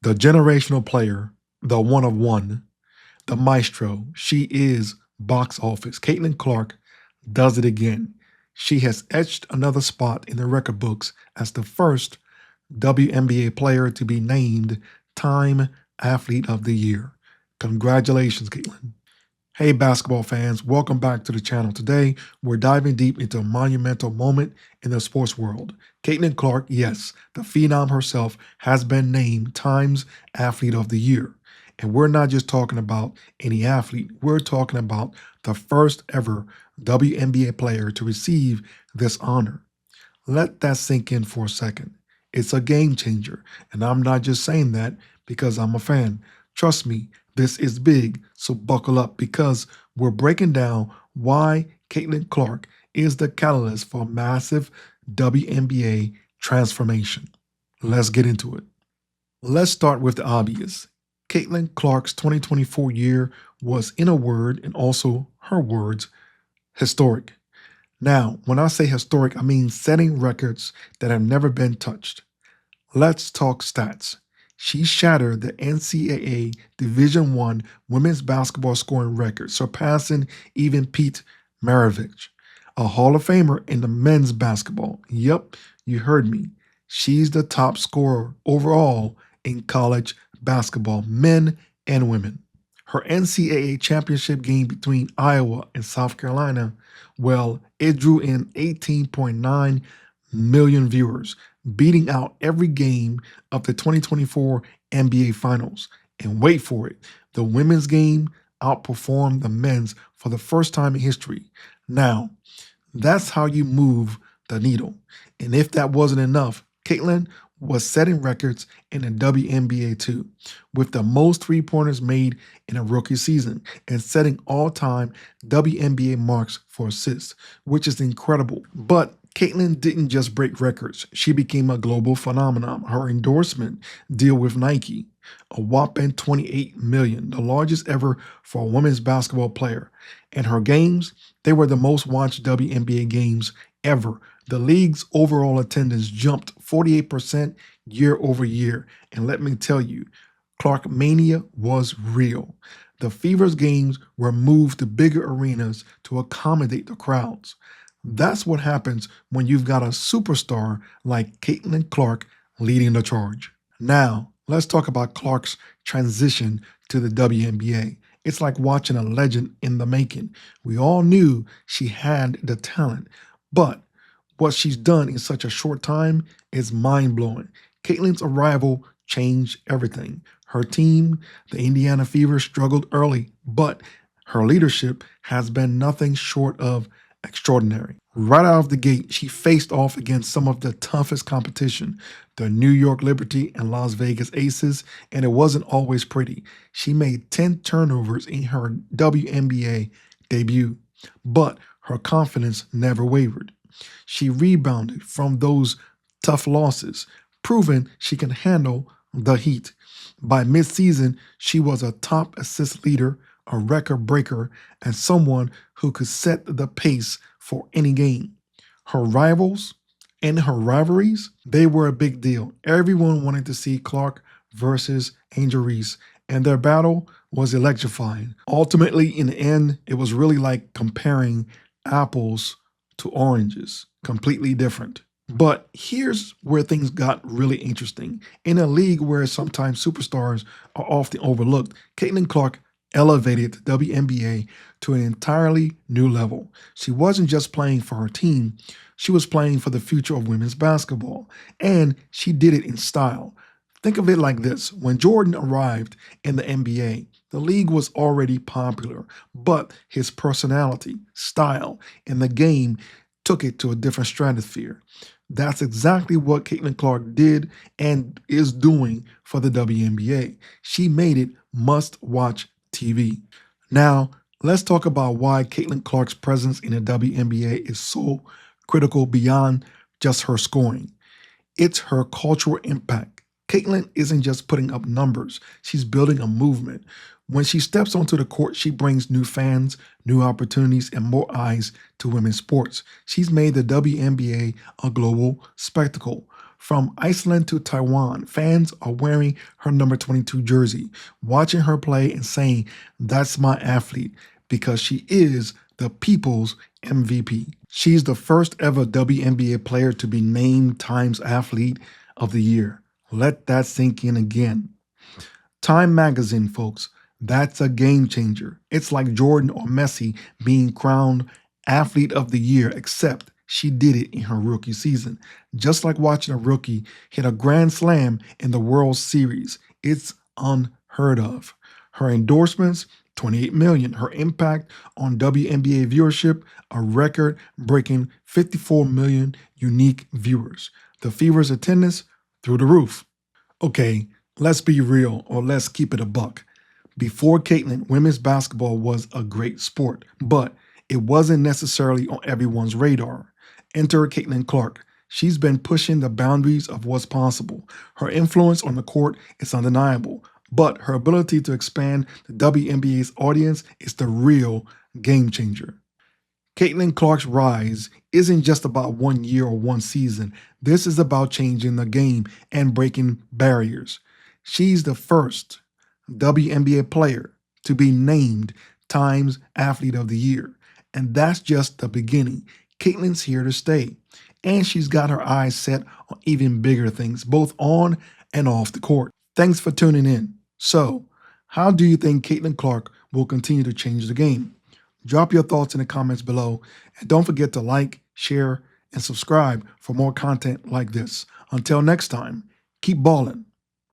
The generational player, the one of one, the maestro. She is box office. Caitlin Clark does it again. She has etched another spot in the record books as the first WNBA player to be named Time Athlete of the Year. Congratulations, Caitlin. Hey, basketball fans, welcome back to the channel. Today, we're diving deep into a monumental moment in the sports world. Caitlin Clark, yes, the phenom herself, has been named Time's Athlete of the Year. And we're not just talking about any athlete, we're talking about the first ever WNBA player to receive this honor. Let that sink in for a second. It's a game changer, and I'm not just saying that because I'm a fan. Trust me, this is big, so buckle up because we're breaking down why Caitlin Clark is the catalyst for a massive WNBA transformation. Let's get into it. Let's start with the obvious. Caitlin Clark's 2024 year was, in a word, and also her words, historic. Now, when I say historic, I mean setting records that have never been touched. Let's talk stats. She shattered the NCAA Division I women's basketball scoring record, surpassing even Pete Maravich, a Hall of Famer in the men's basketball. Yep, you heard me. She's the top scorer overall in college basketball, men and women. Her NCAA championship game between Iowa and South Carolina, well, it drew in 18.9 million viewers, beating out every game of the 2024 NBA Finals. And wait for it, the women's game outperformed the men's for the first time in history. Now, that's how you move the needle. And if that wasn't enough, Caitlin was setting records in the WNBA too, with the most three-pointers made in a rookie season and setting all-time WNBA marks for assists, which is incredible. But Caitlin didn't just break records. She became a global phenomenon. Her endorsement deal with Nike, a whopping 28 million, the largest ever for a women's basketball player. And her games, they were the most watched WNBA games ever. The league's overall attendance jumped 48% year over year. And let me tell you, Clark Mania was real. The Fever's games were moved to bigger arenas to accommodate the crowds. That's what happens when you've got a superstar like Caitlin Clark leading the charge. Now, let's talk about Clark's transition to the WNBA. It's like watching a legend in the making. We all knew she had the talent, but what she's done in such a short time is mind-blowing. Caitlin's arrival changed everything. Her team, the Indiana Fever, struggled early, but her leadership has been nothing short of extraordinary. Right out of the gate, she faced off against some of the toughest competition, the New York Liberty and Las Vegas Aces, and it wasn't always pretty. She made 10 turnovers in her WNBA debut, but her confidence never wavered. She rebounded from those tough losses, proving she can handle the heat. By midseason, she was a top assist leader, a record breaker, and someone who could set the pace for any game. Her rivals and her rivalries, they were a big deal. Everyone wanted to see Clark versus Angel Reese, and their battle was electrifying. Ultimately, in the end, it was really like comparing apples to oranges, completely different. But here's where things got really interesting. In a league where sometimes superstars are often overlooked, Caitlin Clark elevated the WNBA to an entirely new level. She wasn't just playing for her team, she was playing for the future of women's basketball. And she did it in style. Think of it like this. When Jordan arrived in the NBA, the league was already popular, but his personality, style, and the game took it to a different stratosphere. That's exactly what Caitlin Clark did and is doing for the WNBA. She made it must-watch TV. Now, let's talk about why Caitlin Clark's presence in the WNBA is so critical beyond just her scoring. It's her cultural impact. Caitlin isn't just putting up numbers, she's building a movement. When she steps onto the court, she brings new fans, new opportunities, and more eyes to women's sports. She's made the WNBA a global spectacle. From Iceland to Taiwan, fans are wearing her number 22 jersey, watching her play and saying, "That's my athlete," because she is the people's MVP. She's the first ever WNBA player to be named Times Athlete of the Year. Let that sink in again. Time Magazine, folks, that's a game changer. It's like Jordan or Messi being crowned Athlete of the Year, except she did it in her rookie season. Just like watching a rookie hit a grand slam in the World Series. It's unheard of. Her endorsements, 28 million. Her impact on WNBA viewership, a record-breaking 54 million unique viewers. The Fever's attendance, through the roof. Okay, let's be real, or let's keep it a buck. Before Caitlin, women's basketball was a great sport, but it wasn't necessarily on everyone's radar. Enter Caitlin Clark. She's been pushing the boundaries of what's possible. Her influence on the court is undeniable, but her ability to expand the WNBA's audience is the real game changer. Caitlin Clark's rise isn't just about 1 year or one season. This is about changing the game and breaking barriers. She's the first WNBA player to be named Times Athlete of the Year. And that's just the beginning. Caitlin's here to stay. And she's got her eyes set on even bigger things, both on and off the court. Thanks for tuning in. So, how do you think Caitlin Clark will continue to change the game? Drop your thoughts in the comments below, and don't forget to like, share, and subscribe for more content like this. Until next time, keep ballin'.